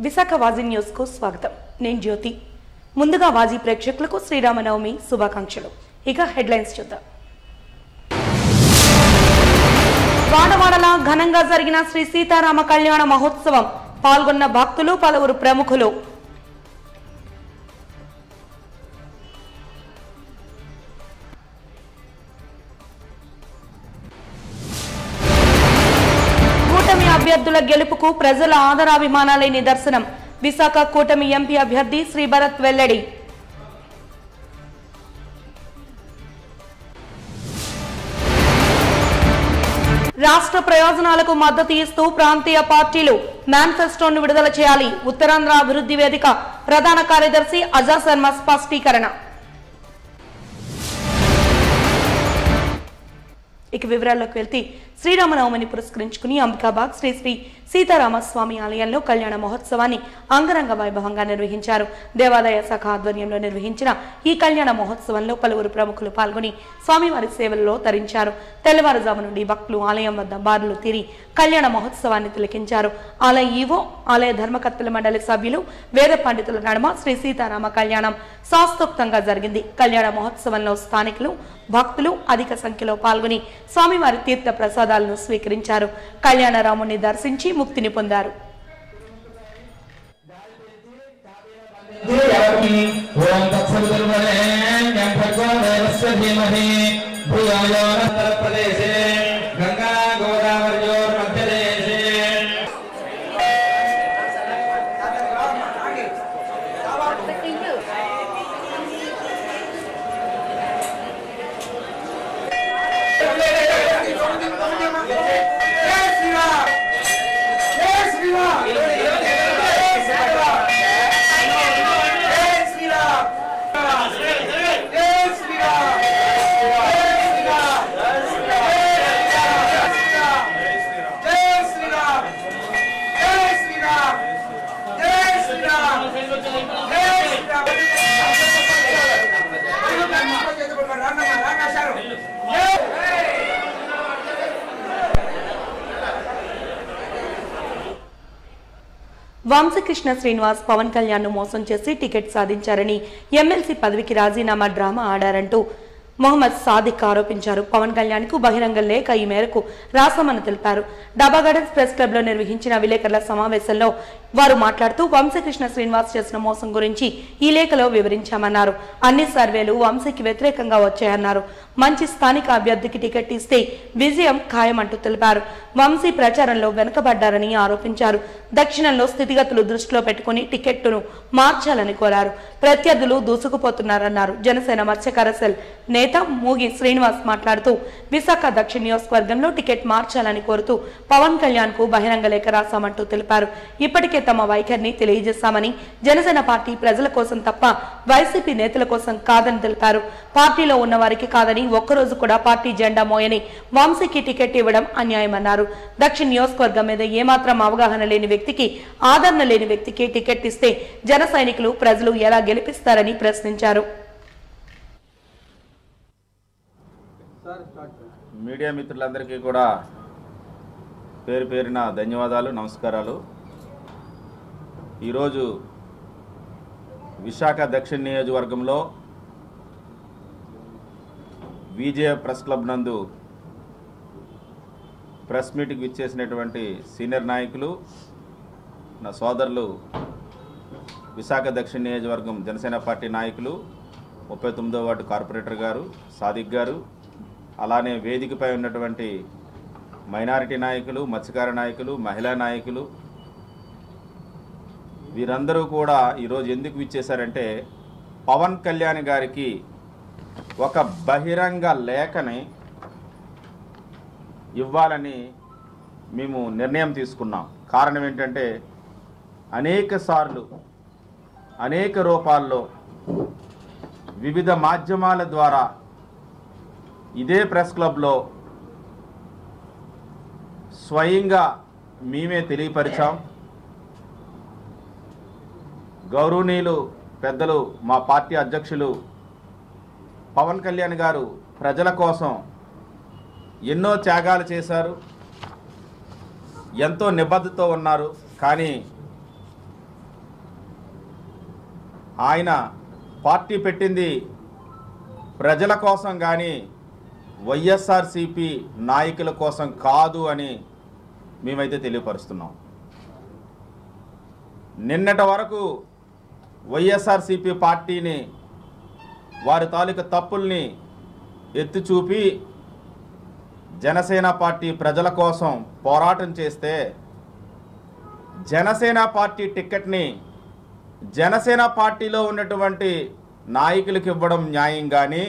Visakha వాజీ news కు స్వాగతం. నేను జ్యోతి. ముందుగా వాజీ ప్రేక్షకులకు శ్రీరామనవమి శుభాకాంక్షలు. ఇక హెడ్లైన్స్ చూద్దాం. వాడవాడలా ఘనంగా జరిగిన శ్రీ సీతారామ కళ్యాణ మహోత్సవం. పాల్గొన్న భక్తులు, పలువురు ప్రముఖులు. కూటమి అభ్యర్థుల గెలుపుకు ప్రజల ఆదరాభిమానాలే నిదర్శనం. విశాఖ కూటమి ఎంపీ అభ్యర్థి శ్రీ భరత్ వెల్లడి. రాష్ట్ర ప్రయోజనాలకు మద్దతు ఇస్తూ ప్రాంతీయ పార్టీలు మేనిఫెస్టోను విడుదల చేయాలి. ఉత్తరాంధ్ర అభివృద్ధి వేదిక ప్రధాన కార్యదర్శి అజా శర్మ స్పష్టీకరణ. ఇక వివరాల్లోకి వెళ్తే శ్రీరామనవమిని పురస్కరించుకుని అంబికాబాగ్ శ్రీ శ్రీ సీతారామస్వామి ఆలయంలో కళ్యాణ మహోత్సవాన్ని అంగరంగ వైభవంగా నిర్వహించారు. దేవాదాయ శాఖ ఆధ్వర్యంలో నిర్వహించిన ఈ కళ్యాణ మహోత్సవంలో పలువురు ప్రముఖులు పాల్గొని స్వామివారి సేవలలో తరించారు. తెల్లవారుజాము నుండి భక్తులు ఆలయం వద్ద బారులు తీరి కళ్యాణ మహోత్సవాన్ని తిలకించారు. ఆలయ ఈవో, ఆలయ ధర్మకర్తల మండలి సభ్యులు, వేద పండితుల నడుమ శ్రీ సీతారామ కళ్యాణం శాస్త్రోక్తంగా జరిగింది. కళ్యాణ మహోత్సవంలో స్థానికులు, భక్తులు అధిక సంఖ్యలో పాల్గొని స్వామివారి తీర్థ ప్రసాదాలను స్వీకరించారు. కళ్యాణ రాముణ్ణి దర్శించి ముక్తిని పొందారు. వంశకృష్ణ శ్రీనివాస్ పవన్ కళ్యాణ్ ను మోసం చేసి టికెట్ సాధించారని, ఎమ్మెల్సీ పదవికి రాజీనామా డ్రామా ఆడారంటూ మొహమ్మద్ సాదిక్ ఆరోపించారు. పవన్ కళ్యాణ్ కు బహిరంగ లేఖ ఈ మేరకు రాసామని తెలిపారు. డాబా గార్డెన్స్ ప్రెస్ క్లబ్ లో నిర్వహించిన విలేకరుల సమావేశంలో వారు మాట్లాడుతూ వంశకృష్ణ శ్రీనివాస్ చేసిన మోసం గురించి ఈ లేఖలో వివరించామన్నారు. అన్ని సర్వేలు వంశీకి వ్యతిరేకంగా వచ్చాయన్నారు. మంచి స్థానిక అభ్యర్థికి టికెట్ ఇస్తే విజయం ఖాయమంటూ తెలిపారు. వంశీ ప్రచారంలో వెనుకబడ్డారని ఆరోపించారు. దక్షిణంలో స్థితిగతులు దృష్టిలో పెట్టుకుని టికెట్ను మార్చాలని కోరారు. ప్రత్యర్థులు దూసుకుపోతున్నారన్నారు. జనసేన మత్స్యకార సెల్ నేత మూగి శ్రీనివాస్ మాట్లాడుతూ విశాఖ దక్షిణ నియోజకవర్గంలో టికెట్ మార్చాలని కోరుతూ పవన్ కళ్యాణ్ కు బహిరంగ లేఖ రాశామంటూ తెలిపారు. ఇప్పటికే తమ వైఖరిని తెలియజేశామని, జనసేన పార్టీ ప్రజల కోసం తప్ప వైసీపీ నేతల కోసం కాదని తెలిపారు. పార్టీలో ఉన్న వారికి కాదని, ఒక్కరోజు కూడా పార్టీ జెండా మోయని వంశీకి టికెట్ ఇవ్వడం అన్యాయమన్నారు. దక్షిణ నియోజకవర్గం మీద ఏమాత్రం అవగాహన లేని వ్యక్తికి, ఆదరణ లేని వ్యక్తికి టికెట్ ఇస్తే జన సైనికులు, ప్రజలు ఎలా గెలిపిస్తారని ప్రశ్నించారు. మీడియా మిత్రులందరికీ కూడా పేరు పేరున ధన్యవాదాలు, నమస్కారాలు. ఈరోజు విశాఖ దక్షిణ నియోజకవర్గంలో విజయ ప్రెస్ క్లబ్ నందు ప్రెస్ మీటింగ్ ఇచ్చేసినటువంటి సీనియర్ నాయకులు, నా సోదరులు, విశాఖ దక్షిణ నియోజకవర్గం జనసేన పార్టీ నాయకులు, 39వ వార్డు కార్పొరేటర్ గారు సాదిక్ గారు, అలానే వేదికపై ఉన్నటువంటి మైనారిటీ నాయకులు, మత్స్యకార నాయకులు, మహిళా నాయకులు, వీరందరూ కూడా ఈరోజు ఎందుకు విచ్చేశారంటే పవన్ కళ్యాణ్ గారికి ఒక బహిరంగ లేఖని ఇవ్వాలని మేము నిర్ణయం తీసుకున్నాం. కారణం ఏంటంటే అనేక సార్లు, అనేక రూపాల్లో, వివిధ మాధ్యమాల ద్వారా ఇదే ప్రెస్ క్లబ్లో స్వయంగా మేమే తెలియపరిచాం. గౌరవనీయులు పెద్దలు మా పార్టీ అధ్యక్షులు పవన్ కళ్యాణ్ గారు ప్రజల కోసం ఎన్నో త్యాగాలు చేశారు, ఎంతో నిబద్ధతతో ఉన్నారు. కానీ ఆయన పార్టీ పెట్టింది ప్రజల కోసం కానీ వైఎస్ఆర్సీపీ నాయకుల కోసం కాదు అని మేమైతే తెలియపరుస్తున్నాం. నిన్నటి వరకు వైఎస్ఆర్సీపీ పార్టీని వారి తాలూకు తప్పుల్ని ఎత్తి చూపి జనసేన పార్టీ ప్రజల కోసం పోరాటం చేస్తే జనసేన పార్టీ టికెట్ని జనసేన పార్టీలో ఉన్నటువంటి నాయకులకు ఇవ్వడం న్యాయం కానీ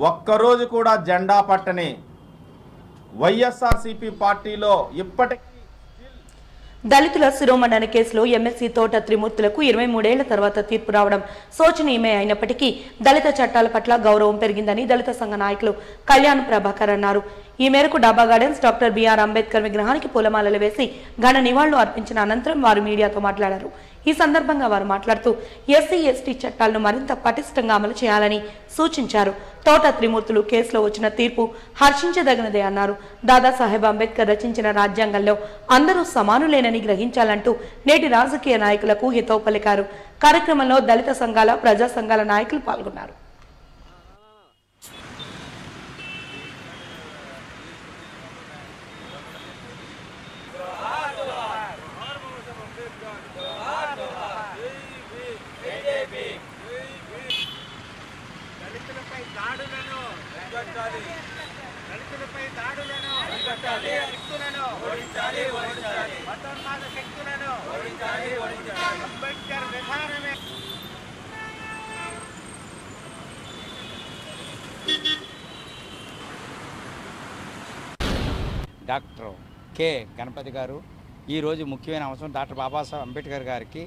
ఒక్కరోజు కూడా జెండా పట్టని వైఎస్ఆర్సీపీ పార్టీలో ఇప్పటికీ దళితుల శిరోమండన కేసులో ఎమ్మెల్సీ తోట త్రిమూర్తులకు 23 ఏళ్ల తర్వాత తీర్పు రావడం శోచనీయమే అయినప్పటికీ దళిత చట్టాల పట్ల గౌరవం పెరిగిందని దళిత సంఘ నాయకులు కళ్యాణ్ ప్రభాకర్ అన్నారు. ఈ మేరకు డాబా గార్డెన్స్ డాక్టర్ బిఆర్ అంబేద్కర్ విగ్రహానికి పూలమాలలు వేసి ఘన నివాళులు అర్పించిన అనంతరం వారు మీడియాతో మాట్లాడారు. ఈ సందర్భంగా వారు మాట్లాడుతూ ఎస్సీ ఎస్టీ చట్టాలను మరింత పటిష్టంగా అమలు చేయాలని సూచించారు. తోట త్రిమూర్తులు కేసులో వచ్చిన తీర్పు హర్షించదగినదే అన్నారు. దాదాసాహెబ్ అంబేద్కర్ రచించిన రాజ్యాంగంలో అందరూ సమానులేనని గ్రహించాలంటూ నేటి రాజకీయ నాయకులకు హితవు పలికారు. కార్యక్రమంలో దళిత సంఘాల ప్రజా సంఘాల నాయకులు పాల్గొన్నారు. డాక్టర్ కె గణపతి గారు ఈరోజు ముఖ్యమైన అంశం డాక్టర్ బాబాసాహెబ్ అంబేద్కర్ గారికి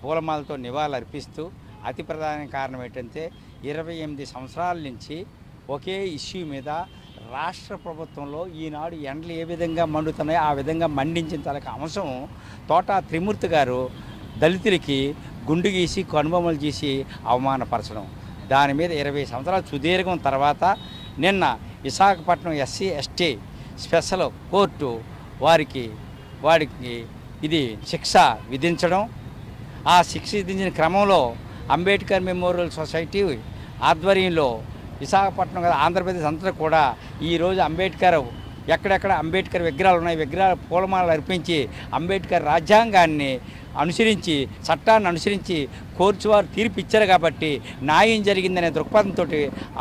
పూలమాలతో నివాళులు అర్పిస్తూ అతి ప్రధాన కారణం ఏంటంటే 28 సంవత్సరాల నుంచి ఒకే ఇష్యూ మీద రాష్ట్ర ప్రభుత్వంలో ఈనాడు ఎండలు ఏ విధంగా మండుతున్నాయో ఆ విధంగా మండించిన తలక అంశం తోట త్రిమూర్తి గారు దళితులకి గుండు గీసి కనుబొమ్మలు చేసి అవమానపరచడం, దాని మీద 20 సంవత్సరాల సుదీర్ఘం తర్వాత నిన్న Visakhapatnam SC ST special court వారికి ఇది శిక్ష విధించడం, ఆ శిక్ష విధించిన క్రమంలో అంబేద్కర్ మెమోరియల్ సొసైటీ ఆధ్వర్యంలో విశాఖపట్నం ఆంధ్రప్రదేశ్ అంతా కూడా ఈరోజు అంబేద్కర్ ఎక్కడెక్కడ అంబేద్కర్ విగ్రహాలు ఉన్నాయి, విగ్రహాలు పూలమాలలు అర్పించి అంబేద్కర్ రాజ్యాంగాన్ని అనుసరించి చట్టాన్ని అనుసరించి కోర్టు వారు తీర్పు ఇచ్చారు కాబట్టి న్యాయం జరిగిందనే దృక్పథంతో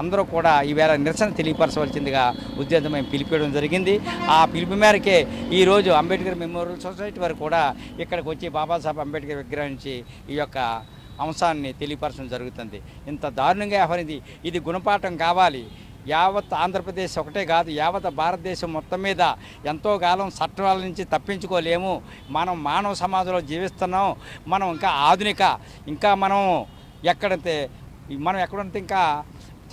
అందరూ కూడా ఈవేళ నిరసన తెలియపరచవలసిందిగా ఉద్దేశం మేము పిలిపించడం జరిగింది. ఆ పిలుపు మేరకే ఈరోజు అంబేద్కర్ మెమోరియల్ సొసైటీ వారు కూడా ఇక్కడికి వచ్చి బాబాసాహెబ్ అంబేద్కర్ విగ్రహం నుంచి ఈ యొక్క అంశాన్ని తెలియపరచడం జరుగుతుంది. ఇంత దారుణంగా వ్యవహరింది, ఇది గుణపాఠం కావాలి. యావత్ ఆంధ్రప్రదేశ్ ఒకటే కాదు, యావత్ భారతదేశం మొత్తం మీద ఎంతో కాలం చట్టాల నుంచి తప్పించుకోలేము. మనం మానవ సమాజంలో జీవిస్తున్నాం. మనం ఇంకా ఆధునిక, ఇంకా మనం ఎక్కడంటే ఇంకా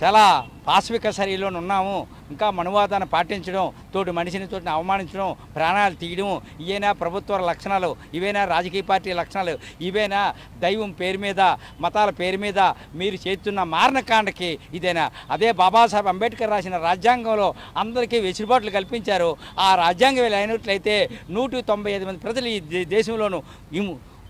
చాలా పాశవిక శరీరంలో ఉన్నాము. ఇంకా మనువాదాన్ని పాటించడం, తోటి మనిషిని తోటి అవమానించడం, ప్రాణాలు తీయడం, ఇవేనా ప్రభుత్వ లక్షణాలు? ఇవేనా రాజకీయ పార్టీ లక్షణాలు? ఇవేనా దైవం పేరు మీద, మతాల పేరు మీద మీరు చేస్తున్న మారణకాండకి ఇదేనా? అదే బాబాసాహెబ్ అంబేద్కర్ రాసిన రాజ్యాంగంలో అందరికీ వెసులుబాట్లు కల్పించారు. ఆ రాజ్యాంగం అయినట్లయితే 195 మంది ప్రజలు ఈ దేశంలోనూ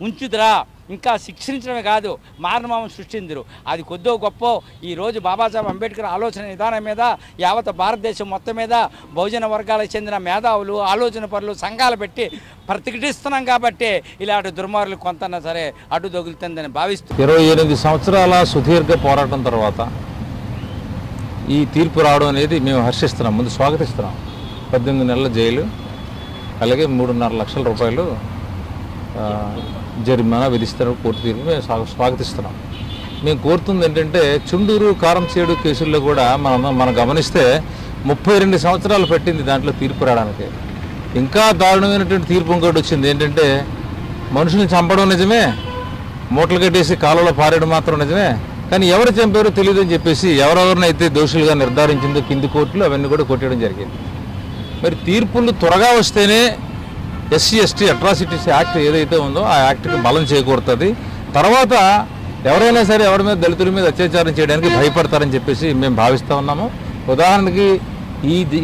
ఉంచుదరా, ఇంకా శిక్షించడమే కాదు మారణమామం సృష్టించరు. అది కొద్దో గొప్ప ఈరోజు బాబాసాహెబ్ అంబేద్కర్ ఆలోచన విధానం మీద యావత్ భారతదేశం మొత్తం మీద బహుజన వర్గాలకు చెందిన మేధావులు, ఆలోచన పరులు సంఘాలు పెట్టి ప్రతిఘటిస్తున్నాం కాబట్టి ఇలాంటి దుర్మార్గులు కొంతన్నా సరే అడ్డు దొగులుతుందని భావిస్తూ 28 సంవత్సరాల సుదీర్ఘ పోరాటం తర్వాత ఈ తీర్పు రావడం అనేది మేము హర్షిస్తున్నాం, ముందు స్వాగతిస్తున్నాం. 18 నెలల జైలు, అలాగే 3.5 లక్షల రూపాయలు జరిమానా విధిస్తారు కోర్టు తీర్పు మేము స్వాగతిస్తున్నాం. మేము కోరుతుంది ఏంటంటే చుండూరు కారంచేడు కేసుల్లో కూడా మనం గమనిస్తే 32 సంవత్సరాలు పట్టింది దాంట్లో తీర్పు రావడానికి. ఇంకా దారుణమైనటువంటి తీర్పు ఇంకోటి వచ్చింది ఏంటంటే మనుషుల్ని చంపడం నిజమే, మూటలు కట్టేసి కాలువలో పారేయడం మాత్రం నిజమే, కానీ ఎవరు చంపారో తెలియదని చెప్పేసి ఎవరెవరినైతే దోషులుగా నిర్ధారించిందో కింది కోర్టులు అవన్నీ కూడా కొట్టడం జరిగింది. మరి తీర్పులు త్వరగా వస్తేనే ఎస్సీ ఎస్టీ అట్రాసిటీస్ యాక్ట్ ఏదైతే ఉందో ఆ యాక్ట్కి బలం చేకూరుతుంది. తర్వాత ఎవరైనా సరే ఎవరి మీద దళితుల మీద అత్యాచారం చేయడానికి భయపడతారని చెప్పేసి మేము భావిస్తూ ఉన్నాము. ఉదాహరణకి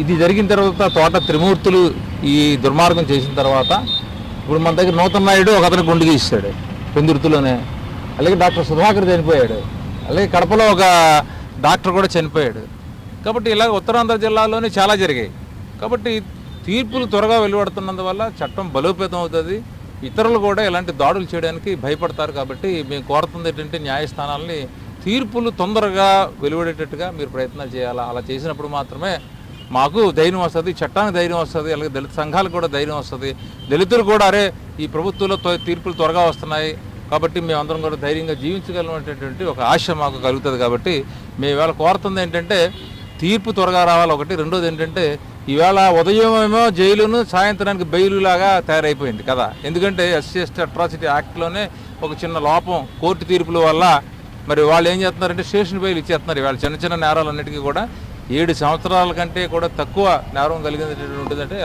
ఇది జరిగిన తర్వాత తోట త్రిమూర్తులు ఈ దుర్మార్గం చేసిన తర్వాత ఇప్పుడు మన దగ్గర నూతన్ నాయుడు ఒక అతను గుండు గీస్తాడు పెందుర్తిలోనే. అలాగే డాక్టర్ సుధాకర్ చనిపోయాడు, అలాగే కడపలో ఒక డాక్టర్ కూడా చనిపోయాడు. కాబట్టి ఇలాగ ఉత్తరాంధ్ర జిల్లాలోనే చాలా జరిగాయి. కాబట్టి తీర్పులు త్వరగా వెలువడుతున్నందువల్ల చట్టం బలోపేతం అవుతుంది. ఇతరులు కూడా ఇలాంటి దాడులు చేయడానికి భయపడతారు. కాబట్టి మేము కోరుతుంది ఏంటంటే న్యాయస్థానాలని తీర్పులు తొందరగా వెలువడేటట్టుగా మీరు ప్రయత్నాలు చేయాలా. అలా చేసినప్పుడు మాత్రమే మాకు ధైర్యం వస్తుంది, చట్టానికి ధైర్యం వస్తుంది, అలాగే దళిత సంఘాలకు కూడా ధైర్యం వస్తుంది. దళితులు కూడా అరే ఈ ప్రభుత్వంలో తీర్పులు త్వరగా వస్తున్నాయి కాబట్టి మేమందరం కూడా ధైర్యంగా జీవించగలమనేటటువంటి ఒక ఆశ మాకు కలుగుతుంది. కాబట్టి మేము ఇవాళ కోరుతుంది ఏంటంటే తీర్పు త్వరగా రావాలి ఒకటి. రెండోది ఏంటంటే ఇవాళ ఉదయం ఏమో జైలును, సాయంత్రానికి బెయిలులాగా తయారైపోయింది కదా. ఎందుకంటే ఎస్సీ ఎస్టీ అట్రాసిటీ యాక్ట్లోనే ఒక చిన్న లోపం కోర్టు తీర్పుల వల్ల మరి వాళ్ళు ఏం చేస్తున్నారంటే స్టేషన్ బెయిల్ ఇచ్చేస్తున్నారు. ఇవాళ చిన్న చిన్న నేరాలన్నిటికీ కూడా 7 సంవత్సరాల కంటే కూడా తక్కువ నేరం కలిగినటువంటి ఉంటుందంటే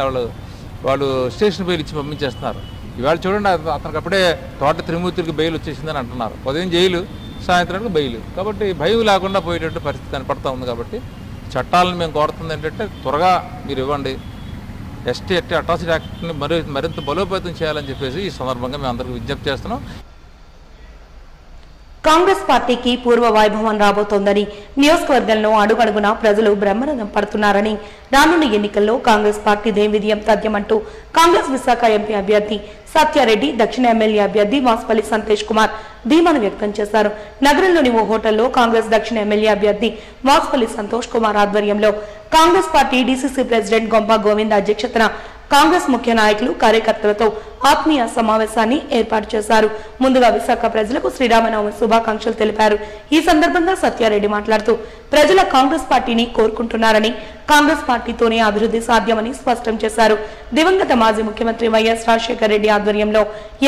వాళ్ళు స్టేషన్ బెయిల్ ఇచ్చి పంపించేస్తున్నారు. ఇవాళ చూడండి అతనికి అప్పుడే తోట త్రిమూర్తులకి బెయిల్ వచ్చేసిందని అంటున్నారు. ఉదయం జైలు, సాయంత్రానికి బెయిల్. కాబట్టి భయం లేకుండా పోయేటట్టు పరిస్థితి కనపడతా ఉంది. కాబట్టి చట్టాలను మేము కోరుతుంది ఏంటంటే త్వరగా మీరు ఇవ్వండి. ఎస్టీ అట్రాసిటీ యాక్ట్ని మరింత బలోపేతం చేయాలని చెప్పేసి ఈ సందర్భంగా మేము అందరికీ విజ్ఞప్తి చేస్తున్నాం. కాంగ్రెస్ పార్టీకి పూర్వ వైభవం రాబోతోందని, నియోజకవర్గంలో అడుగడుగునా ప్రజలు బ్రహ్మరథం పడుతున్నారని, రానున్న ఎన్నికల్లో కాంగ్రెస్ పార్టీ విజయం తథ్యమంటూ కాంగ్రెస్ విశాఖ ఎంపీ అభ్యర్థి సత్యారెడ్డి, దక్షిణ ఎమ్మెల్యే అభ్యర్థి వాసుపల్లి సంతోష్ కుమార్ ధీమాను వ్యక్తం చేశారు. నగరంలోని ఓ హోటల్లో కాంగ్రెస్ దక్షిణ ఎమ్మెల్యే అభ్యర్థి వాసుపల్లి సంతోష్ కుమార్ ఆధ్వర్యంలో Congress party DCC president Gompa Govind అధ్యక్షతన కాంగ్రెస్ ముఖ్య నాయకులు, కార్యకర్తలతో ఆత్మీయ సమావేశాన్ని ఏర్పాటు చేశారు. ముందుగా విశాఖ ప్రజలకు శ్రీరామనవమి శుభాకాంక్షలు తెలిపారు. ఈ సందర్భంగా సత్యారెడ్డి మాట్లాడుతూ ప్రజల కాంగ్రెస్ పార్టీని కోరుకుంటున్నారని, కాంగ్రెస్ పార్టీతోనే అభివృద్ధి సాధ్యమని స్పష్టం చేశారు. దివంగత మాజీ ముఖ్యమంత్రి వైఎస్ రాజశేఖర రెడ్డి ఆధ్వర్యంలో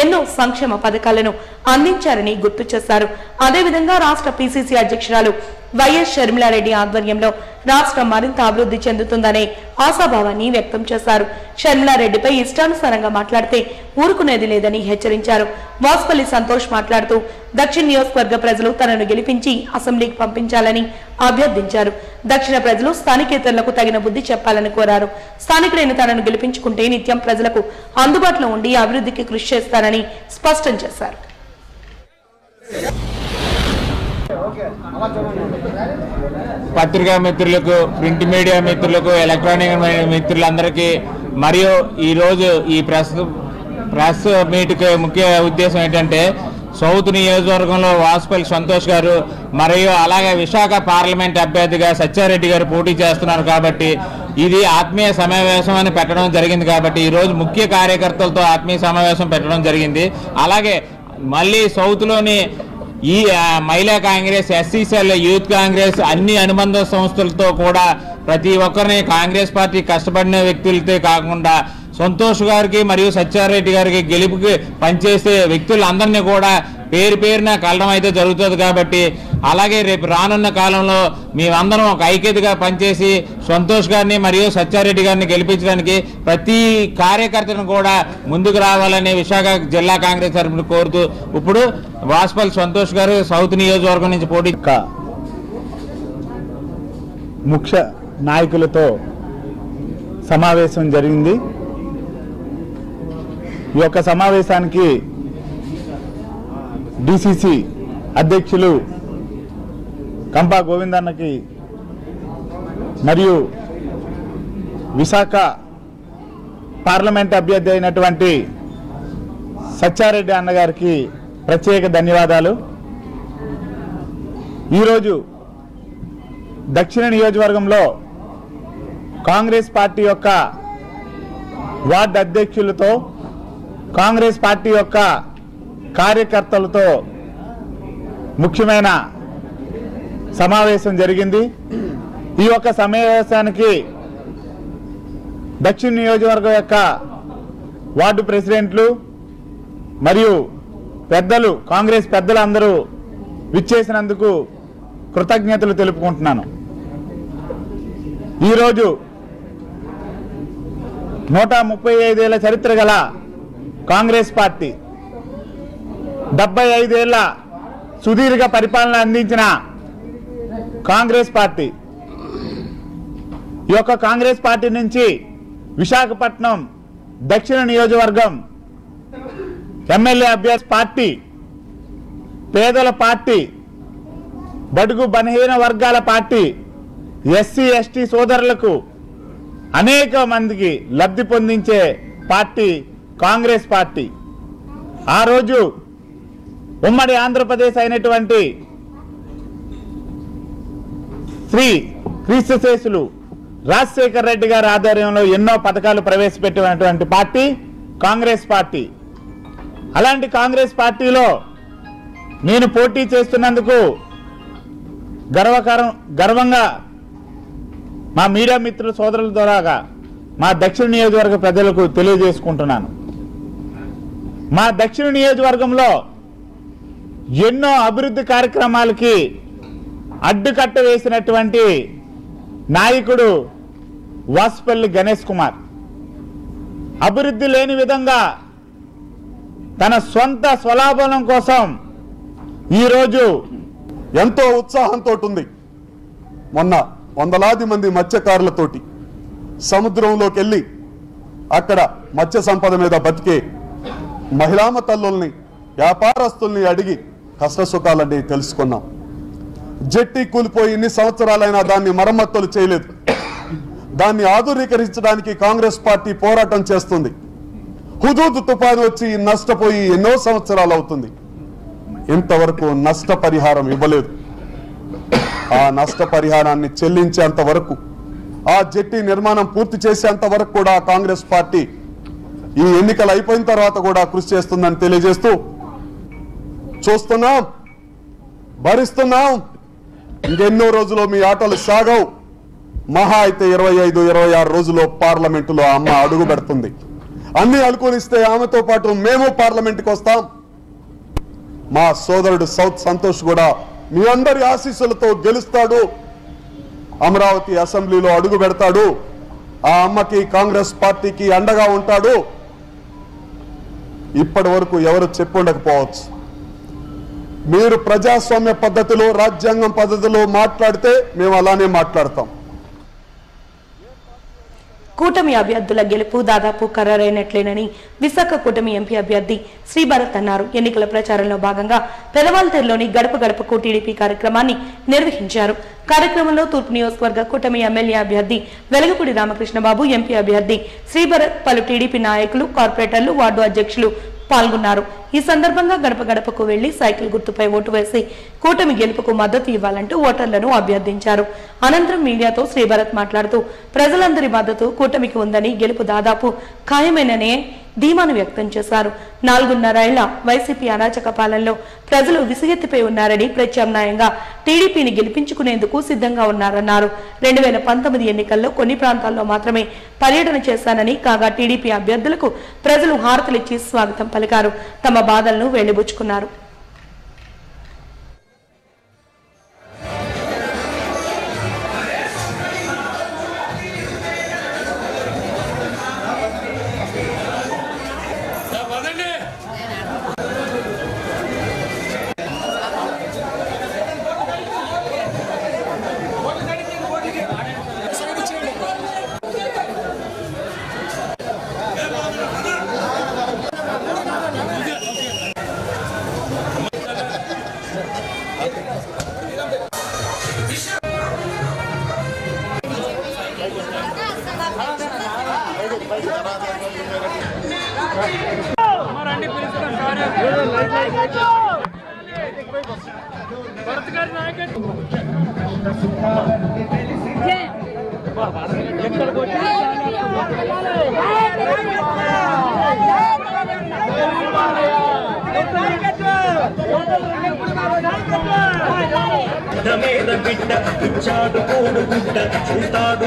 ఎన్నో సంక్షేమ పథకాలను అందించారని గుర్తు చేశారు. అదేవిధంగా రాష్ట్ర పీసీసీ అధ్యక్షురాలు వైఎస్ షర్మిలారెడ్డి ఆధ్వర్యంలో రాష్ట్రం మరింత అభివృద్ధి చెందుతుందనే ఆశాభావాన్ని వ్యక్తం చేశారు. షర్మిలారెడ్డిపై ఇష్టానుసారంగా మాట్లాడితే ఊరుకునేది లేదని హెచ్చరించారు. వాసుపల్లి సంతోష్ మాట్లాడుతూ దక్షిణ నియోజకవర్గ ప్రజలు తనను గెలిపించి అసెంబ్లీకి పంపించాలని అభ్యర్థించారు. దక్షిణ ప్రజలు స్థానికేతరులకు తగిన బుద్ధి చెప్పాలని కోరారు. స్థానికులైన తనను గెలిపించుకుంటే నిత్యం ప్రజలకు అందుబాటులో ఉండి అభివృద్ధికి కృషి చేస్తారని స్పష్టం చేశారు. పత్రికా మిత్రులకు, ప్రింట్ మీడియా మిత్రులకు, ఎలక్ట్రానిక్ మిత్రులందరికీ మరియు ఈరోజు ఈ ప్రెస్ మీట్కి ముఖ్య ఉద్దేశం ఏంటంటే సౌత్ నియోజకవర్గంలో వాసుపల్లి సంతోష్ గారు మరియు అలాగే విశాఖ పార్లమెంట్ అభ్యర్థిగా సత్యారెడ్డి గారు పోటీ చేస్తున్నారు. కాబట్టి ఇది ఆత్మీయ సమావేశం అని పెట్టడం జరిగింది. కాబట్టి ఈరోజు ముఖ్య కార్యకర్తలతో ఆత్మీయ సమావేశం పెట్టడం జరిగింది. అలాగే మళ్ళీ సౌత్లోని ఈ మహిళా కాంగ్రెస్, ఎస్సీసీఎల్, యూత్ కాంగ్రెస్ అన్ని అనుబంధ సంస్థలతో కూడా ప్రతి ఒక్కరిని కాంగ్రెస్ పార్టీ కష్టపడిన వ్యక్తులతో కాకుండా సంతోష్ గారికి మరియు సత్యారెడ్డి గారికి గెలుపుకి పనిచేసే వ్యక్తులందరినీ కూడా పేరు పేరున కలడం అయితే జరుగుతుంది. కాబట్టి అలాగే రేపు రానున్న కాలంలో మేమందరం ఒక ఐక్యతగా పనిచేసి సంతోష్ గారిని మరియు సత్యారెడ్డి గారిని గెలిపించడానికి ప్రతి కార్యకర్తను కూడా ముందుకు రావాలని విశాఖ జిల్లా కాంగ్రెస్ తరఫున కోరుతూ ఇప్పుడు వాసుపల్లి సంతోష్ గారు సౌత్ నియోజకవర్గం నుంచి పోటీ ముఖ్య నాయకులతో సమావేశం జరిగింది. ఈ యొక్క సమావేశానికి డిసిసి అధ్యక్షులు కంపా గోవిందన్నకి మరియు విశాఖ పార్లమెంట్ అభ్యర్థి అయినటువంటి సత్యారెడ్డి అన్నగారికి ప్రత్యేక ధన్యవాదాలు. ఈరోజు దక్షిణ నియోజకవర్గంలో కాంగ్రెస్ పార్టీ యొక్క వార్డు అధ్యక్షులతో, కాంగ్రెస్ పార్టీ యొక్క కార్యకర్తలతో ముఖ్యమైన సమావేశం జరిగింది. ఈ యొక్క సమావేశానికి దక్షిణ నియోజకవర్గం యొక్క వార్డు ప్రెసిడెంట్లు మరియు పెద్దలు, కాంగ్రెస్ పెద్దలందరూ విచ్చేసినందుకు కృతజ్ఞతలు తెలుపుకుంటున్నాను. ఈరోజు 135 ఏళ్ల చరిత్ర గల కాంగ్రెస్ పార్టీ, 75 ఏళ్ల సుదీర్ఘ పరిపాలన అందించిన కాంగ్రెస్ పార్టీ, ఈ యొక్క కాంగ్రెస్ పార్టీ నుంచి విశాఖపట్నం దక్షిణ నియోజకవర్గం ఎమ్మెల్యే అభ్యర్థి పార్టీ పేదల పార్టీ, బడుగు బలహీన వర్గాల పార్టీ, ఎస్సీ ఎస్టీ సోదరులకు అనేక మందికి లబ్ధి పొందించే పార్టీ కాంగ్రెస్ పార్టీ. ఆ రోజు ఉమ్మడి ఆంధ్రప్రదేశ్ అయినటువంటి శ్రీ క్రీస్తుశేషులు రాజశేఖర్ రెడ్డి గారి ఆధ్వర్యంలో ఎన్నో పథకాలు ప్రవేశపెట్టినటువంటి పార్టీ కాంగ్రెస్ పార్టీ. అలాంటి కాంగ్రెస్ పార్టీలో నేను పోటీ చేస్తున్నందుకు గర్వంగా మా మీడియా మిత్రుల సోదరుల ద్వారాగా మా దక్షిణ నియోజకవర్గ ప్రజలకు తెలియజేసుకుంటున్నాను. మా దక్షిణ నియోజకవర్గంలో ఎన్నో అభివృద్ధి కార్యక్రమాలకి అడ్డుకట్ట వేసినటువంటి నాయకుడు వాసుపల్లి గణేష్ కుమార్. అభివృద్ధి లేని విధంగా తన సొంత స్వలాభం కోసం ఈరోజు ఎంతో ఉత్సాహంతో ఉంది. మొన్న వందలాది మంది మత్స్యకారులతోటి సముద్రంలోకి వెళ్ళి అక్కడ మత్స్య సంపద మీద బతికే మహిళామ తల్లుల్ని, వ్యాపారస్తుల్ని అడిగి కష్టసుఖాలన్నీ తెలుసుకున్నాం. జెట్టి కూలిపోయి ఇన్ని సంవత్సరాలైనా దాన్ని మరమ్మతులు చేయలేదు. దాన్ని ఆధునీకరించడానికి కాంగ్రెస్ పార్టీ పోరాటం చేస్తుంది. హుదూద్ తుఫాను వచ్చి నష్టపోయి ఎన్నో సంవత్సరాలు అవుతుంది. ఇంతవరకు నష్టపరిహారం ఇవ్వలేదు. ఆ నష్టపరిహారాన్ని చెల్లించేంత వరకు, ఆ జెట్టి నిర్మాణం పూర్తి చేసేంత వరకు కూడా కాంగ్రెస్ పార్టీ ఈ ఎన్నికలు అయిపోయిన తర్వాత కూడా కృషి చేస్తుందని తెలియజేస్తూ, చూస్తున్నాం, భరిస్తున్నాం. ఇంకెన్నో రోజుల్లో మీ ఆటలు సాగవు. మహా అయితే 25-26 రోజుల్లో పార్లమెంటులో అమ్మ అడుగు పెడుతుంది. అన్ని అనుకూలిస్తే ఆమెతో పాటు మేము పార్లమెంటుకి వస్తాం. మా సోదరుడు సౌత్ సంతోష్ కూడా మీ అందరి ఆశీస్సులతో గెలుస్తాడు. అమరావతి అసెంబ్లీలో అడుగు పెడతాడు. ఆ అమ్మకి, కాంగ్రెస్ పార్టీకి అండగా ఉంటాడు. ఇప్పటి వరకు ఎవరు చెప్పుండకపోవచ్చు. మీరు ప్రజాస్వామ్య పద్ధతిలో, రాజ్యాంగం పద్ధతిలో మాట్లాడితే మేము అలానే మాట్లాడతాం. కూటమి అభ్యర్థుల గెలుపు దాదాపు ఖరారైనట్లేనని విశాఖ కూటమి ఎంపీ అభ్యర్థి శ్రీభరత్ అన్నారు. ఎన్నికల ప్రచారంలో భాగంగా పెదవాల్తేరులోని గడప గడపకు టీడీపీ కార్యక్రమాన్ని నిర్వహించారు. కార్యక్రమంలో తూర్పు నియోజకవర్గ కూటమి ఎమ్మెల్యే అభ్యర్థి వెలగపూడి రామకృష్ణబాబు, ఎంపీ అభ్యర్థి శ్రీభరత్, పలు టీడీపీ నాయకులు, కార్పొరేటర్లు, వార్డు అధ్యక్షులు పాల్గొన్నారు. ఈ సందర్భంగా గడప గడపకు వెళ్లి సైకిల్ గుర్తుపై ఓటు వేసి కూటమి గెలుపుకు మద్దతు ఇవ్వాలంటూ ఓటర్లను అభ్యర్థించారు. అనంతరం మీడియాతో శ్రీభరత్ మాట్లాడుతూ ప్రజలందరి మద్దతు కూటమికి ఉందని, గెలుపు దాదాపు ఖాయమేననే ధీమాను వ్యక్తం చేశారు. 4.5 ఏళ్ల వైసీపీ అరాచక పాలనలో ప్రజలు విసిగెత్తిపోయి ఉన్నారని, ప్రత్యామ్నాయంగా టీడీపీని గెలిపించుకునేందుకు సిద్ధంగా ఉన్నారన్నారు. 2019 ఎన్నికల్లో కొన్ని ప్రాంతాల్లో మాత్రమే పర్యటన చేశానని, కాగా టీడీపీ అభ్యర్థులకు ప్రజలు హారతులిచ్చి స్వాగతం పలికారు. తమ బాధలను వెళ్లిబుచ్చుకున్నారు.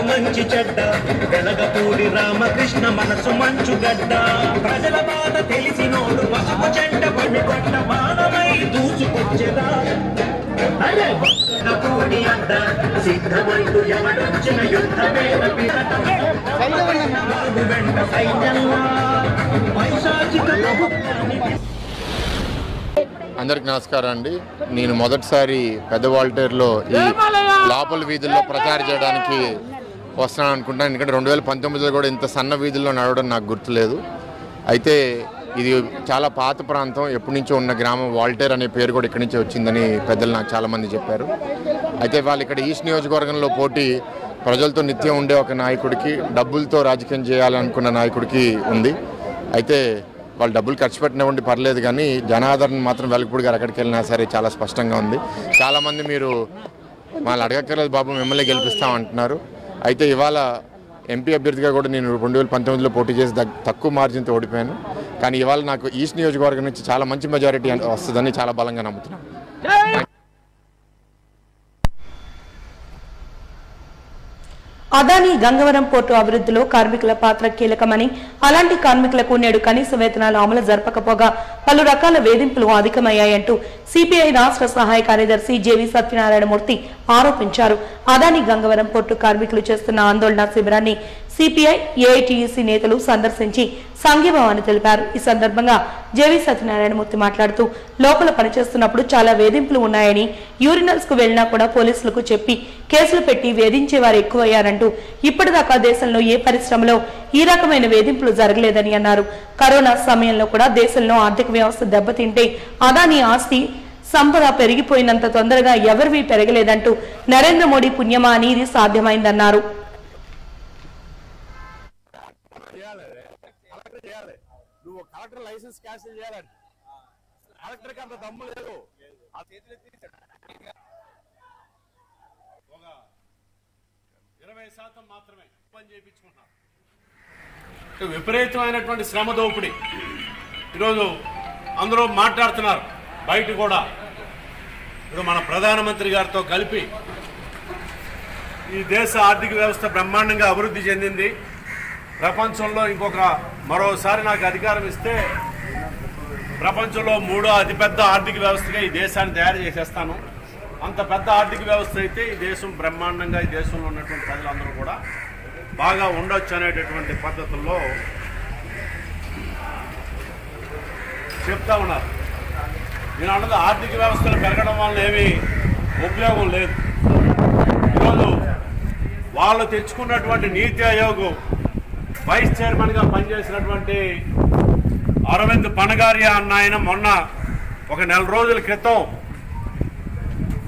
మంచి చెడ్డ వెలగపూడి రామకృష్ణ మనసు మంచుగడ్డ ప్రజల బాధ తెలిసినోడు పసుపు చెడ్డ పడి కొట్ట బాణమై దూచుకొచ్చెదా పూడి అడ్డ సిద్ధమంటూ ఎవడొచ్చిన యుద్ధమేద వెంట సైన్యంగా పైశాచిక ప్రభుత్వాన్ని. అందరికి నమస్కారం అండి. నేను మొదటిసారి పెదవాల్టేరులో ఈ లోపల వీధుల్లో ప్రచారం చేయడానికి వస్తున్నాను అనుకుంటున్నాను. ఎందుకంటే 2019లో కూడా ఇంత సన్న వీధుల్లో నడవడం నాకు గుర్తులేదు. అయితే ఇది చాలా పాత ప్రాంతం, ఎప్పటి నుంచో ఉన్న గ్రామం. వాల్టేర్ అనే పేరు కూడా ఇక్కడి నుంచే వచ్చిందని పెద్దలు నాకు చాలామంది చెప్పారు. అయితే వాళ్ళు ఇక్కడ ఈస్ట్ నియోజకవర్గంలో పోటీ ప్రజలతో నిత్యం ఉండే ఒక నాయకుడికి, డబ్బులతో రాజకీయం చేయాలనుకున్న నాయకుడికి ఉంది. అయితే వాళ్ళు డబ్బులు ఖర్చు పెట్టినవ్వండి పర్లేదు, కానీ జనాదరణ మాత్రం వెలగపూడి గారు ఎక్కడికి వెళ్ళినా సరే చాలా స్పష్టంగా ఉంది. చాలామంది మీరు వాళ్ళు అడగక్కర్లేదు బాబు మిమ్మల్ని గెలిపిస్తామంటున్నారు. అయితే ఇవాళ ఎంపీ అభ్యర్థిగా కూడా నేను 2019లో పోటీ చేసి తక్కువ మార్జిన్తో ఓడిపోయాను. కానీ ఇవాళ నాకు ఈస్ట్ నియోజకవర్గం నుంచి చాలా మంచి మెజారిటీ వస్తుందని చాలా బలంగా నమ్ముతున్నాను. అదానీ గంగవరం పోర్టు అభివృద్ధిలో కార్మికుల పాత్ర కీలకమని, అలాంటి కార్మికులకు నేడు కనీస వేతనాలు అమలు జరపకపోగా పలు రకాల వేధింపులు అధికమయ్యాయంటూ సిపిఐ రాష్ట్ర సహాయ కార్యదర్శి జేవి సత్యనారాయణమూర్తి ఆరోపించారు. అదానీ గంగవరం పోర్టు కార్మికులు చేస్తున్న ఆందోళన శిబిరాన్ని సిపిఐ ఏఐటియుసి నేతలు సందర్శించి సంఘీభావాన్ని తెలిపారు. ఈ సందర్భంగా జేవి సత్యనారాయణమూర్తి మాట్లాడుతూ లోపల పనిచేస్తున్నప్పుడు చాలా వేధింపులు ఉన్నాయని, యూరినల్స్ కు వెళ్లినా కూడా పోలీసులకు చెప్పి కేసులు పెట్టి వేధించేవారు ఎక్కువయ్యారంటూ ఇప్పటిదాకా దేశంలో ఏ పరిశ్రమలో ఈ రకమైన వేధింపులు జరగలేదని అన్నారు. కరోనా సమయంలో కూడా దేశంలో ఆర్థిక వ్యవస్థ దెబ్బతింటే అదానీ ఆస్తి సంపద పెరిగిపోయినంత తొందరగా ఎవరివి పెరగలేదంటూ నరేంద్ర మోడీ పుణ్యమా అని ఇది సాధ్యమైందన్నారు. నువ్వు కలెక్టర్ లైసెన్స్ క్యాన్సిల్ చేయాలని కలెక్టర్కి అంత దమ్ము లేదు. ఒక 20% మాత్రమే పని చేయించుకుంటున్నారు. విపరీతమైనటువంటి శ్రమ దోపిడీ ఈరోజు అందరూ మాట్లాడుతున్నారు. బయట కూడా ఇప్పుడు మన ప్రధానమంత్రి గారితో కలిపి ఈ దేశ ఆర్థిక వ్యవస్థ బ్రహ్మాండంగా అభివృద్ధి చెందింది. ప్రపంచంలో మరోసారి నాకు అధికారం ఇస్తే ప్రపంచంలో 3వ అతిపెద్ద ఆర్థిక వ్యవస్థగా ఈ దేశాన్ని తయారు చేసేస్తాను. అంత పెద్ద ఆర్థిక వ్యవస్థ అయితే ఈ దేశం బ్రహ్మాండంగా ఈ దేశంలో ఉన్నటువంటి ప్రజలందరూ కూడా బాగా ఉండొచ్చు అనేటటువంటి పద్ధతుల్లో చెప్తా ఉన్నారు. నేను అన్నది ఆర్థిక వ్యవస్థలు పెరగడం వల్ల ఏమీ ఉపయోగం లేదు. ఈరోజు వాళ్ళు తెచ్చుకున్నటువంటి నీతి ఆయోగ్ వైస్ చైర్మన్గా పనిచేసినటువంటి అరవింద్ పనగారియా అన్న ఆయన మొన్న ఒక 4 రోజుల క్రితం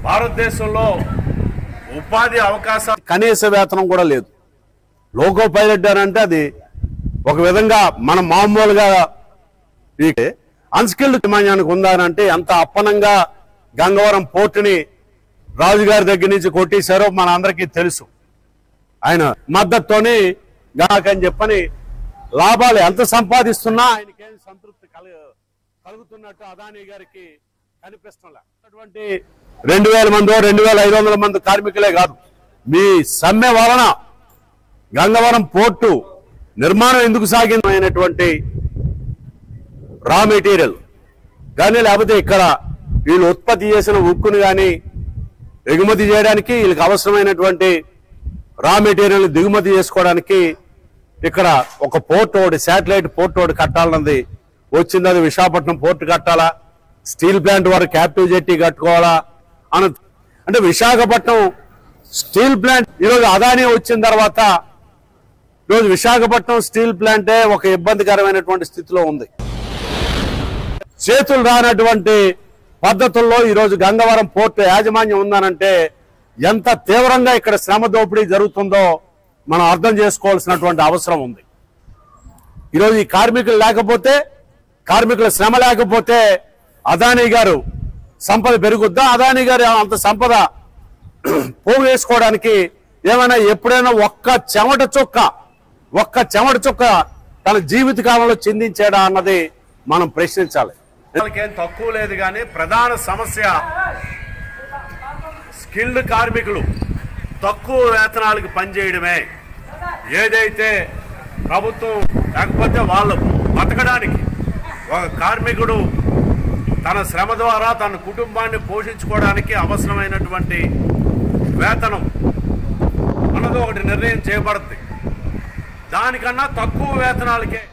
భారతదేశంలో ఉపాధి అవకాశాలు కనీస వేతనం కూడా లేదు. లోకో పైలట్ అని అంటే అది ఒక విధంగా మనం మామూలుగా అన్స్కిల్డ్ యాజమాన్యానికి ఉందానంటే ఎంత అప్పనంగా గంగవరం పోర్టుని రాజుగారి దగ్గర నుంచి కొట్టేశారో మన అందరికీ తెలుసు. ఆయన మద్దతుతోని గాకని చెప్పని లాభాలు ఎంత సంపాదిస్తున్నా ఆయనకేం సంతృప్తి కలుగుతున్నట్టు అదానీ గారికి కనిపిస్తున్నా. 2000 మందో 2500 మంది కార్మికులే కాదు, మీ సమ్మె వలన గంగవరం పోర్టు నిర్మాణం ఎందుకు సాగినటువంటి రా మెటీరియల్ కానీ, లేకపోతే ఇక్కడ వీళ్ళు ఉత్పత్తి చేసిన ఉక్కును కానీ ఎగుమతి చేయడానికి వీళ్ళకి అవసరమైనటువంటి రా మెటీరియల్ దిగుమతి చేసుకోవడానికి ఇక్కడ ఒక పోర్ట్ ఒకటి, శాటిలైట్ పోర్ట్ ఒకటి కట్టాలన్నది వచ్చింది. అది విశాఖపట్నం పోర్టు కట్టాలా, స్టీల్ ప్లాంట్ వారు క్యాప్టివ్ జెట్టి కట్టుకోవాలా అని. అంటే విశాఖపట్నం స్టీల్ ప్లాంట్ ఈరోజు అదానీ వచ్చిన తర్వాత ఈరోజు విశాఖపట్నం స్టీల్ ప్లాంటే ఒక ఇబ్బందికరమైనటువంటి స్థితిలో ఉంది. చేతులు రానటువంటి పద్ధతుల్లో ఈరోజు గంగవరం పోర్టు యాజమాన్యం ఉందనంటే ఎంత తీవ్రంగా ఇక్కడ శ్రమ దోపిడీ జరుగుతుందో మనం అర్థం చేసుకోవాల్సినటువంటి అవసరం ఉంది. ఈరోజు ఈ కార్మికులు లేకపోతే, కార్మికుల శ్రమ లేకపోతే అదానీ గారు సంపద పెరుగుద్దా? అదానీ గారు అంత సంపద పోగు వేసుకోవడానికి ఏమైనా ఎప్పుడైనా ఒక్క చెమట చుక్క తన జీవిత కాలంలో చిందించాడా అన్నది మనం ప్రశ్నించాలి. ఏం తక్కువ లేదు, కానీ ప్రధాన సమస్య స్కిల్డ్ కార్మికులు తక్కువ వేతనాలకు పనిచేయడమే. ఏదైతే ప్రభుత్వం లేకపోతే వాళ్ళు బతకడానికి ఒక కార్మికుడు తన శ్రమ ద్వారా తన కుటుంబాన్ని పోషించుకోవడానికి అవసరమైనటువంటి వేతనం అన్నది ఒకటి నిర్ణయం చేయబడుతుంది. దానికన్నా తక్కువ వేతనాలకే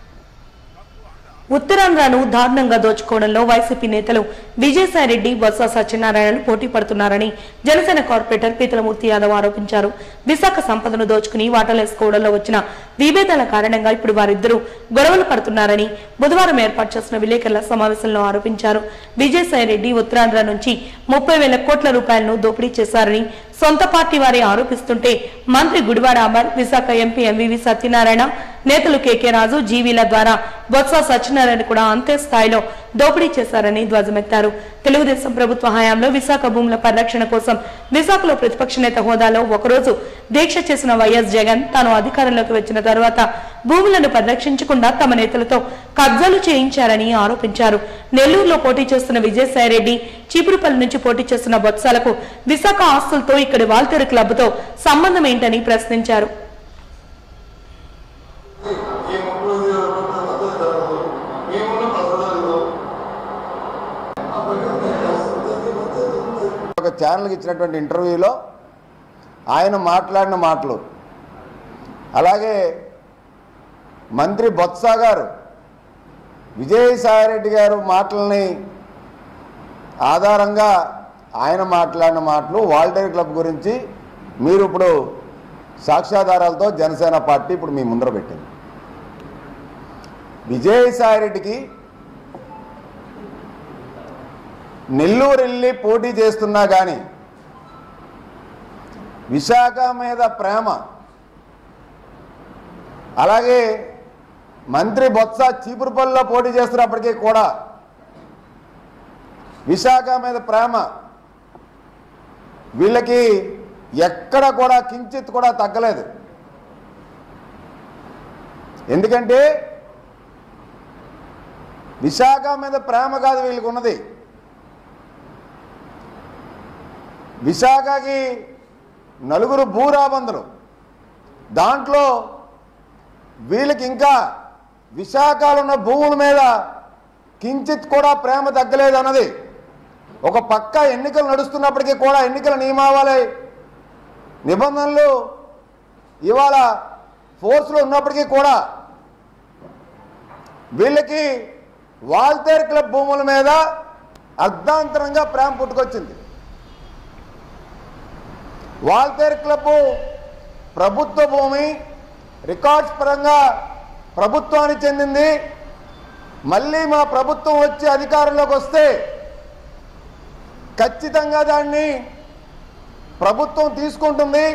ఉత్తరాంధ్రను దారుణంగా దోచుకోవడంలో వైసీపీ నేతలు విజయసాయిరెడ్డి బొత్స సత్యనారాయణలు పోటీ పడుతున్నారని జనసేన కార్పొరేటర్ పీతలమూర్తి యాదవ్ ఆరోపించారు. విశాఖ సంపదను దోచుకుని వాటాలేసుకోవడంలో వచ్చిన విభేదాల కారణంగా ఇప్పుడు వారిద్దరూ గొడవలు పడుతున్నారని బుధవారం ఏర్పాటు చేసిన విలేకరుల సమావేశంలో ఆరోపించారు. విజయసాయిరెడ్డి ఉత్తరాంధ్ర నుంచి 30,000 కోట్ల రూపాయలను దోపిడీ చేశారని సొంత పార్టీ వారే ఆరోపిస్తుంటే మంత్రి గుడివాడ అమర్, విశాఖ ఎంపీ ఎంవివి సత్యనారాయణ, నేతలు కేకే రాజు, జీవీల ద్వారా బొత్స సత్యనారాయణ కూడా అంతే స్థాయిలో దోపిడీ చేశారని ధ్వజమెత్తారు. తెలుగుదేశం ప్రభుత్వ హయాంలో విశాఖ భూముల పరిరక్షణ కోసం విశాఖలో ప్రతిపక్ష నేత హోదాలో ఒకరోజు దీక్ష చేసిన వైఎస్ జగన్ తాను అధికారంలోకి వచ్చిన తర్వాత భూములను పరిరక్షించకుండా తమ నేతలతో కబ్జాలు చేయించారని ఆరోపించారు. నెల్లూరులో పోటీ చేస్తున్న విజయసాయిరెడ్డి, చీపురుపల్లి నుంచి పోటీ చేస్తున్న బొత్సాలకు విశాఖ ఆస్తులతో ఇక్కడి వాల్తేరు క్లబ్తో సంబంధం ఏంటని ప్రశ్నించారు. ఒక ఛానల్కి ఇచ్చినటువంటి ఇంటర్వ్యూలో ఆయన మాట్లాడిన మాటలు, అలాగే మంత్రి బొత్స గారు విజయసాయిరెడ్డి గారు మాటలని ఆధారంగా ఆయన మాట్లాడిన మాటలు వాల్టేర్ క్లబ్ గురించి మీరు ఇప్పుడు సాక్ష్యాధారాలతో జనసేన పార్టీ ఇప్పుడు మీ ముందర పెట్టింది. విజయసాయిరెడ్డికి నెల్లూరు వెళ్ళి పోటీ చేస్తున్నా కానీ విశాఖ మీద ప్రేమ, అలాగే మంత్రి బొత్స చీపురుపల్లిలో పోటీ చేస్తున్నప్పటికీ కూడా విశాఖ మీద ప్రేమ వీళ్ళకి ఎక్కడ కూడా కించిత్ కూడా తగ్గలేదు. ఎందుకంటే విశాఖ మీద ప్రేమ కాదు వీళ్ళకి ఉన్నది, విశాఖకి నలుగురు భూరాబందులు, దాంట్లో వీళ్ళకి ఇంకా విశాఖలో ఉన్న భూముల మీద కించిత్ కూడా ప్రేమ తగ్గలేదు అన్నది. ఒక పక్క ఎన్నికలు నడుస్తున్నప్పటికీ కూడా ఎన్నికల నియమావళి నిబంధనలు ఇవాళ ఫోర్స్లో ఉన్నప్పటికీ కూడా వీళ్ళకి వాల్తేర్ క్లబ్ భూముల మీద అర్ధాంతరంగా ప్రేమ పుట్టుకొచ్చింది. వాల్తేర్ క్లబ్ ప్రభుత్వ భూమి, రికార్డ్స్ పరంగా ప్రభుత్వానికి చెందింది. మళ్ళీ మా ప్రభుత్వం వచ్చి అధికారంలోకి వస్తే ఖచ్చితంగా దాన్ని ప్రభుత్వం తీసుకుంటుంది.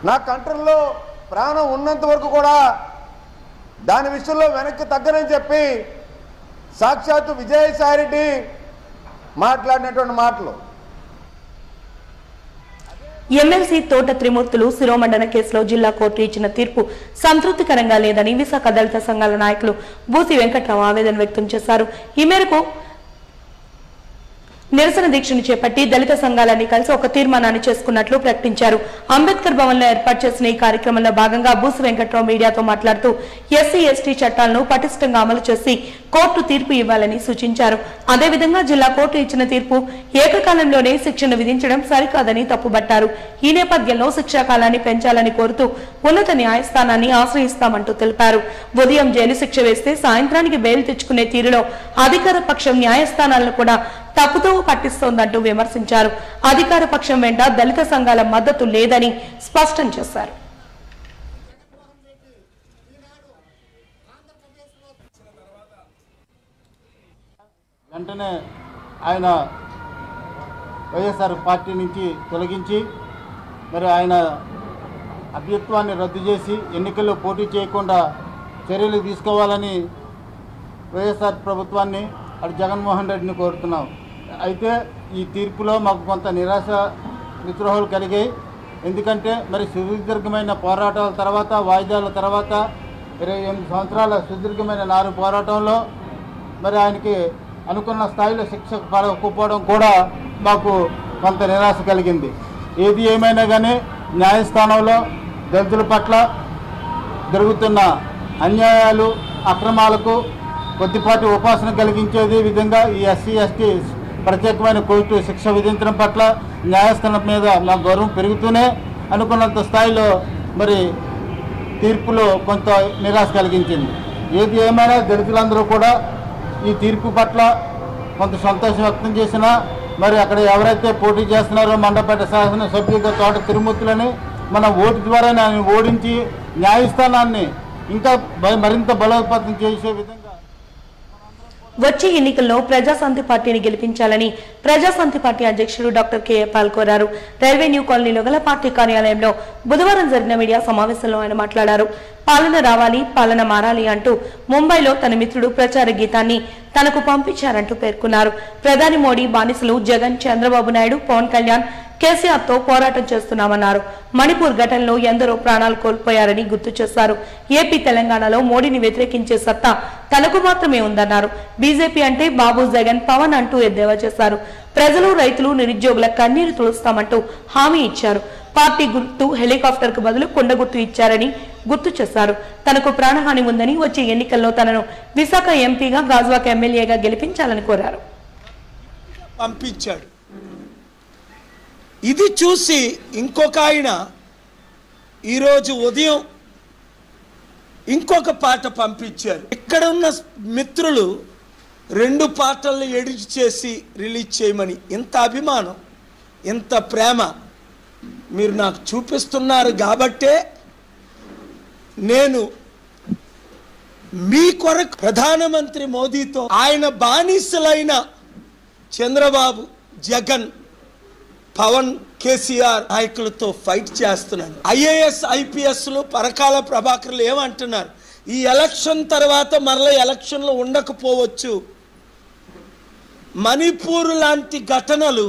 నా కంట్రోల్లో ప్రాణం ఉన్నంత వరకు కూడా దాని విషయంలో వెనక్కి తగ్గనని చెప్పి సాక్షాత్తు విజయసాయిరెడ్డి మాట్లాడినటువంటి మాటలు. ఎమ్మెల్సీ తోట త్రిమూర్తులు శిరోమండన కేసులో జిల్లా కోర్టు ఇచ్చిన తీర్పు సంతృప్తికరంగా లేదని విశాఖ దళిత సంఘాల నాయకులు బూసి వెంకట్రావు ఆవేదన వ్యక్తం చేశారు. ఈ మేరకు నిరసన దీక్షను చేపట్టి దళిత సంఘాలన్నీ కలిసి ఒక తీర్మానాన్ని చేసుకున్నట్లు ప్రకటించారు. అంబేద్కర్ భవన్ లో ఏర్పాటు చేసిన ఈ కార్యక్రమంలో భాగంగా బూసి వెంకట్రావు మీడియాతో మాట్లాడుతూ ఎస్సీ ఎస్టీ చట్టాలను పటిష్టంగా అమలు చేసి కోర్టు తీర్పు ఇవ్వాలని సూచించారు. అదేవిధంగా జిల్లా కోర్టు ఇచ్చిన తీర్పు ఏకకాలంలోనే శిక్షను విధించడం సరికాదని తప్పుబట్టారు. ఈ నేపథ్యంలో శిక్షా కాలాన్ని పెంచాలని కోరుతూ ఉన్నత న్యాయస్థానాన్ని ఆశ్రయిస్తామంటూ తెలిపారు. ఉదయం జైలు శిక్ష వేస్తే సాయంత్రానికి బెయిల్ తెచ్చుకునే తీరులో అధికార పక్షం న్యాయస్థానాలను కూడా తప్పుతో పట్టిస్తోందంటూ విమర్శించారు. అధికార పక్షం వెంట దళిత సంఘాల మద్దతు లేదని స్పష్టం చేశారు. వెంటనే ఆయన వైఎస్ఆర్ పార్టీ నుంచి తొలగించి మరి ఆయన అభ్యర్థిత్వాన్ని రద్దు చేసి ఎన్నికల్లో పోటీ చేయకుండా చర్యలు తీసుకోవాలని వైఎస్ఆర్ ప్రభుత్వాన్ని అటు జగన్మోహన్ రెడ్డిని కోరుతున్నాం. అయితే ఈ తీర్పులో మాకు కొంత నిరాశ నిస్పృహలు కలిగాయి. ఎందుకంటే మరి సుదీర్ఘమైన పోరాటాల తర్వాత, వాయిదాల తర్వాత 28 సంవత్సరాల సుదీర్ఘమైన 4 పోరాటంలో మరి ఆయనకి అనుకున్న స్థాయిలో శిక్ష పడకపోవడం కూడా మాకు కొంత నిరాశ కలిగింది. ఏది ఏమైనా కానీ న్యాయస్థానంలో దళితుల పట్ల జరుగుతున్న అన్యాయాలు, అక్రమాలకు కొద్దిపాటి ఉపాసన కలిగించేది విధంగా ఈ ఎస్సీ ఎస్టీ ప్రత్యేకమైన కోర్టు శిక్ష విధించడం పట్ల న్యాయస్థానం మీద మా గౌరవం పెరుగుతూనే అనుకున్నంత స్థాయిలో మరి తీర్పులో కొంత నిరాశ కలిగించింది. ఏది ఏమైనా దళితులందరూ కూడా ఈ తీర్పు పట్ల కొంత సంతోషం వ్యక్తం చేసినా మరి అక్కడ ఎవరైతే పోటీ చేస్తున్నారో మండపేట శాసనసభ్యుగా తోట తిరుమూర్తులని మన ఓటు ద్వారా ఆయన ఓడించి న్యాయస్థానాన్ని ఇంకా మరింత బలోపేతం చేసే విధంగా వచ్చే ఎన్నికల్లో ప్రజాశాంతి పార్టీని గెలిపించాలని ప్రజాశాంతి పార్టీ అధ్యక్షుడు డాక్టర్ కెఏ పాల్ కోరారు. రైల్వే న్యూ కాలనీలో గల పార్టీ కార్యాలయంలో బుధవారం జరిగిన మీడియా సమావేశంలో ఆయన మాట్లాడారు. పాలన రావాలి, పాలన మారాలి అంటూ ముంబైలో తన మిత్రుడు ప్రచార గీతాన్ని తనకు పంపించారంటూ పేర్కొన్నారు. ప్రధాని మోడీ బానిసలు జగన్, చంద్రబాబు నాయుడు, పవన్ కళ్యాణ్, కేసీఆర్ తో పోరాటం చేస్తున్నామన్నారు. మణిపూర్ ఘటనలో ఎందరో ప్రాణాలు కోల్పోయారని గుర్తు చేశారు. ఏపీ, తెలంగాణలో మోడీని వ్యతిరేకించే సత్తా తనకు మాత్రమే ఉందన్నారు. బీజేపీ అంటే బాబు, జగన్, పవన్ అంటూ ఎద్దేవా చేశారు. ప్రజలు, రైతులు, నిరుద్యోగుల కన్నీరు తుడుస్తామంటూ హామీ ఇచ్చారు. పార్టీ గుర్తు హెలికాప్టర్ కు బదులు కొండ గుర్తు ఇచ్చారని గుర్తు చేశారు. తనకు ప్రాణహాని ఉందని వచ్చే ఎన్నికల్లో తనను విశాఖ ఎంపీగా, గాజువాక ఎమ్మెల్యేగా గెలిపించాలని కోరారు. పంపించాడు. ఇది చూసి ఇంకొక ఆయన ఈరోజు ఉదయం ఇంకొక పాట పంపించారు. ఇక్కడ ఉన్న మిత్రులు 2 పాటలను ఎడిట్ చేసి రిలీజ్ చేయమని. ఇంత అభిమానం, ఇంత ప్రేమ మీరు నాకు చూపిస్తున్నారు కాబట్టే నేను మీ కొరకు ప్రధానమంత్రి మోదీతో, ఆయన బానిసలైన చంద్రబాబు, జగన్, పవన్, కేసీఆర్ నాయకులతో ఫైట్ చేస్తున్నాను. ఐఏఎస్, ఐపీఎస్లు, పరకాల ప్రభాకర్లు ఏమంటున్నారు? ఈ ఎలక్షన్ తర్వాత మరలా ఎలక్షన్లు ఉండకపోవచ్చు. మణిపూర్ లాంటి ఘటనలు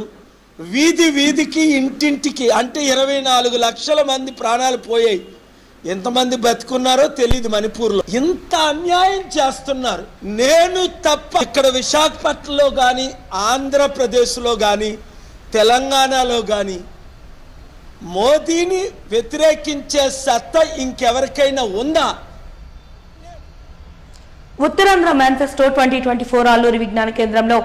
వీధి వీధికి, ఇంటింటికి, అంటే 24 లక్షల మంది ప్రాణాలు పోయాయి. ఎంతమంది బతుకున్నారో తెలియదు మణిపూర్లో. ఇంత అన్యాయం చేస్తున్నారు. నేను తప్ప ఇక్కడ విశాఖపట్నంలో కానీ, ఆంధ్రప్రదేశ్లో కానీ, తెలంగాణలో కానీ మోదీని వ్యతిరేకించే సత్తా ఇంకెవరికైనా ఉందా? ఉత్తరాంధ్ర మేనిఫెస్టో 2024 అల్లూరి విజ్ఞాన కేంద్రంలో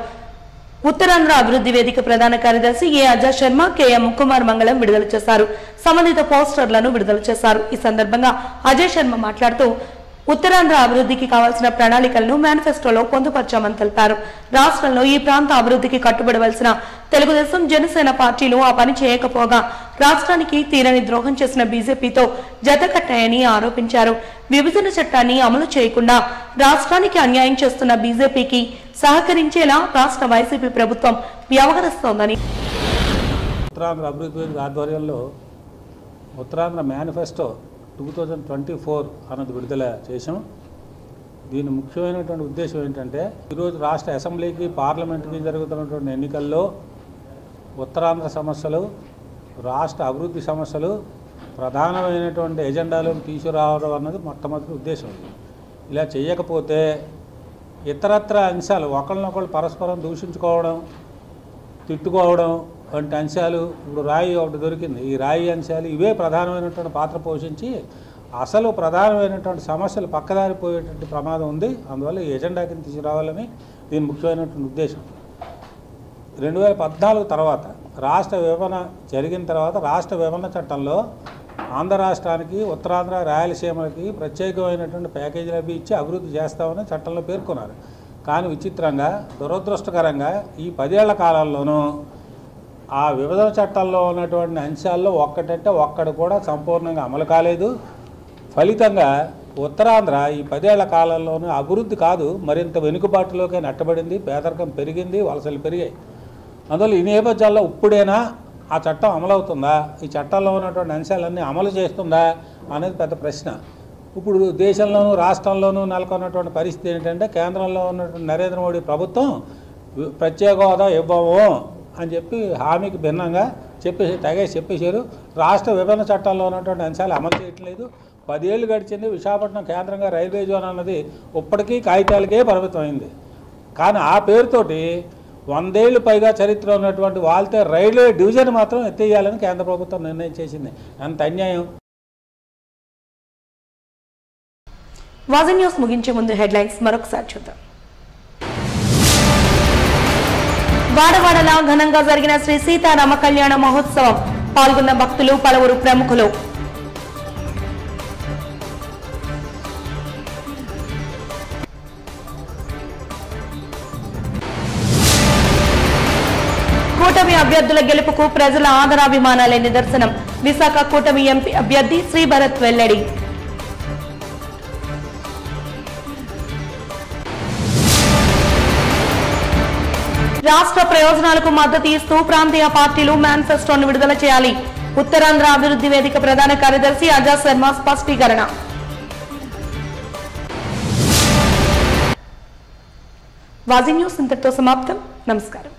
ఉత్తరాంధ్ర అభివృద్ధి వేదిక ప్రధాన కార్యదర్శి ఏ అజయ్ శర్మ, కేఎం కుమార్ మంగళం విడుదల చేశారు. సంబంధిత పోస్టర్లను విడుదల చేశారు. ఈ సందర్భంగా అజయ్ శర్మ మాట్లాడుతూ ఉత్తరాంధ్ర అభివృద్ధికి కావాల్సిన ప్రణాళికలను మేనిఫెస్టోలో పొందుపర్చామని తెలిపారు. రాష్ట్రంలో ఈ ప్రాంత అభివృద్ధికి కట్టుబడవలసిన తెలుగుదేశం, జనసేన పార్టీలు ఆ పని చేయకపోగా రాష్ట్రానికి తీరని ద్రోహం చేసిన బీజేపీతో జతకట్టాయని ఆరోపించారు. విభజన చట్టాన్ని అమలు చేయకుండా రాష్ట్రానికి అన్యాయం చేస్తున్న బీజేపీకి సహకరించేలా రాష్ట్ర వైసీపీ ప్రభుత్వం వ్యవహరిస్తోందని. ఉత్తరాంధ్ర అభివృద్ధి వేదిక ఆధ్వర్యంలో ఉత్తరాంధ్ర మేనిఫెస్టో 2024 అన్నది విడుదల చేశాం. దీని ముఖ్యమైనటువంటి ఉద్దేశం ఏంటంటే, ఈరోజు రాష్ట్ర అసెంబ్లీకి, పార్లమెంటుకి జరుగుతున్నటువంటి ఎన్నికల్లో ఉత్తరాంధ్ర సమస్యలు, రాష్ట్ర అభివృద్ధి సమస్యలు ప్రధానమైనటువంటి ఎజెండాలను తీసుకురావడం అన్నది మొట్టమొదటి ఉద్దేశం. ఇలా చేయకపోతే ఇతరత్ర అంశాలు, ఒకళ్ళనొకళ్ళు పరస్పరం దూషించుకోవడం, తిట్టుకోవడం వంటి అంశాలు, ఇప్పుడు రాయి ఒకటి దొరికింది, ఈ రాయి అంశాలు ఇవే ప్రధానమైనటువంటి పాత్ర పోషించి అసలు ప్రధానమైనటువంటి సమస్యలు పక్కదారిపోయేటువంటి ప్రమాదం ఉంది. అందువల్ల ఈ ఎజెండా కింద తీసుకురావాలని దీని ముఖ్యమైనటువంటి ఉద్దేశం. 2014 తర్వాత రాష్ట్ర విభజన జరిగిన తర్వాత రాష్ట్ర విభజన చట్టంలో ఆంధ్ర రాష్ట్రానికి, ఉత్తరాంధ్ర, రాయలసీమకి ప్రత్యేకమైనటువంటి ప్యాకేజీలు అవి ఇచ్చి అభివృద్ధి చేస్తామని చట్టంలో పేర్కొన్నారు. కానీ విచిత్రంగా, దురదృష్టకరంగా ఈ 10 ఏళ్ల కాలంలోనూ ఆ విభజన చట్టంలో ఉన్నటువంటి అంశాల్లో ఒక్కటంటే ఒక్కడు కూడా సంపూర్ణంగా అమలు కాలేదు. ఫలితంగా ఉత్తరాంధ్ర ఈ 10 ఏళ్ల కాలంలోనూ అభివృద్ధి కాదు, మరింత వెనుకబాటులోకే నెట్టబడింది. పేదరికం పెరిగింది, వలసలు పెరిగాయి. అందువల్ల ఈ నేపథ్యాల్లో ఇప్పుడైనా ఆ చట్టం అమలవుతుందా, ఈ చట్టంలో ఉన్నటువంటి అంశాలన్నీ అమలు చేస్తుందా అనేది పెద్ద ప్రశ్న. ఇప్పుడు దేశంలోనూ రాష్ట్రంలోనూ నెలకొన్నటువంటి పరిస్థితి ఏంటంటే, కేంద్రంలో ఉన్నటువంటి నరేంద్ర మోడీ ప్రభుత్వం ప్రత్యేక హోదా ఇవ్వము అని చెప్పి హామీకి భిన్నంగా చెప్పేశారు. రాష్ట్ర విభజన చట్టంలో ఉన్నటువంటి అంశాలు అమలు చేయట్లేదు. 10 ఏళ్ళు గడిచింది. విశాఖపట్నం కేంద్రంగా రైల్వే జోన్ అన్నది ఇప్పటికీ కాగితాలకే పరిమితమైంది. కానీ ఆ పేరుతోటి 100 ఏళ్ళు పైగా చరిత్ర ఉన్నటువంటి వాల్తే రైల్వే డివిజన్ మాత్రం ఎత్తేయాలని కేంద్ర ప్రభుత్వం నిర్ణయం చేసింది. అంత అన్యాయం. వాజన్ న్యూస్ ముగించే ముందు హెడ్లైన్స్ మరొకసారి చూద్దాం. వాడవాడలా ఘనంగా జరిగిన శ్రీ సీతారామ కళ్యాణ మహోత్సవం. పాల్గొన్న భక్తులు, పలువురు ప్రముఖులు. అభ్యర్థుల గెలుపుకు ప్రజల ఆదరాభిమానాలే నిదర్శనం. విశాఖ కూటమి ఎంపీ అభ్యర్థి శ్రీభరత్ వెల్లడి. రాష్ట్ర ప్రయోజనాలకు మద్దతు ఇస్తూ ప్రాంతీయ పార్టీలు మేనిఫెస్టోను విడుదల చేయాలి. ఉత్తరాంధ్ర అభివృద్ధి వేదిక ప్రధాన కార్యదర్శి అజయ్ శర్మ స్పష్టీకరణ. వాజీ న్యూస్ ఇంతటితో సమాప్తం. నమస్కారం.